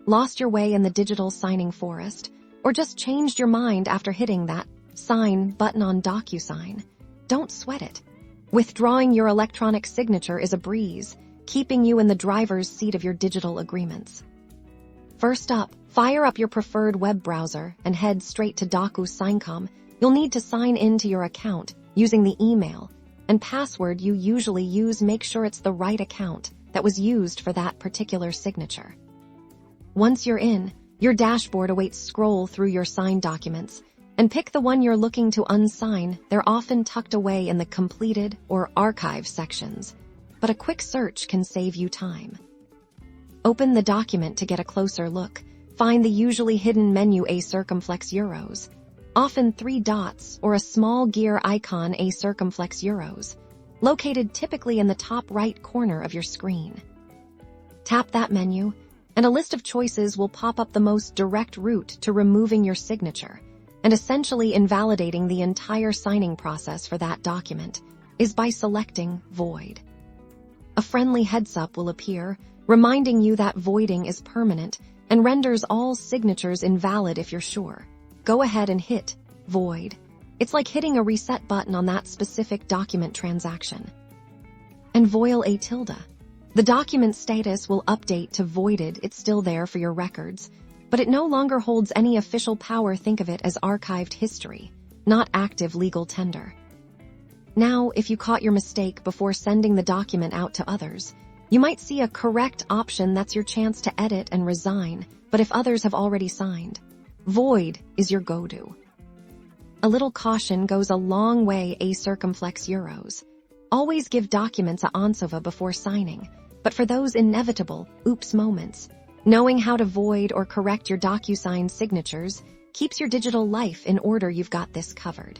Lost your way in the digital signing forest? Or just changed your mind after hitting that sign button on Docusign? Don't sweat it. Withdrawing your electronic signature is a breeze, keeping you in the driver's seat of your digital agreements. First up, fire up your preferred web browser and head straight to Docusign.com. You'll need to sign into your account using the email and password you usually use. Make sure it's the right account that was used for that particular signature. Once you're in, your dashboard awaits. Scroll through your signed documents and pick the one you're looking to unsign. They're often tucked away in the completed or archive sections, but a quick search can save you time. Open the document to get a closer look. Find the usually hidden menu A circumflex euros, often 3 dots or a small gear icon. A circumflex euros, located typically in the top right corner of your screen. Tap that menu, and a list of choices will pop up. The most direct route to removing your signature and essentially invalidating the entire signing process for that document is by selecting Void. A friendly heads-up will appear, reminding you that voiding is permanent and renders all signatures invalid. If you're sure, go ahead and hit Void. It's like hitting a reset button on that specific document transaction. And voil a tilde. The document status will update to voided. It's still there for your records, but it no longer holds any official power. Think of it as archived history, not active legal tender. Now, if you caught your mistake before sending the document out to others, you might see a correct option. That's your chance to edit and resign, but if others have already signed, void is your go-to. A little caution goes a long way. A circumflex euros. Always give documents a ansova before signing, but for those inevitable oops moments, knowing how to void or correct your Docusign signatures keeps your digital life in order. You've got this covered.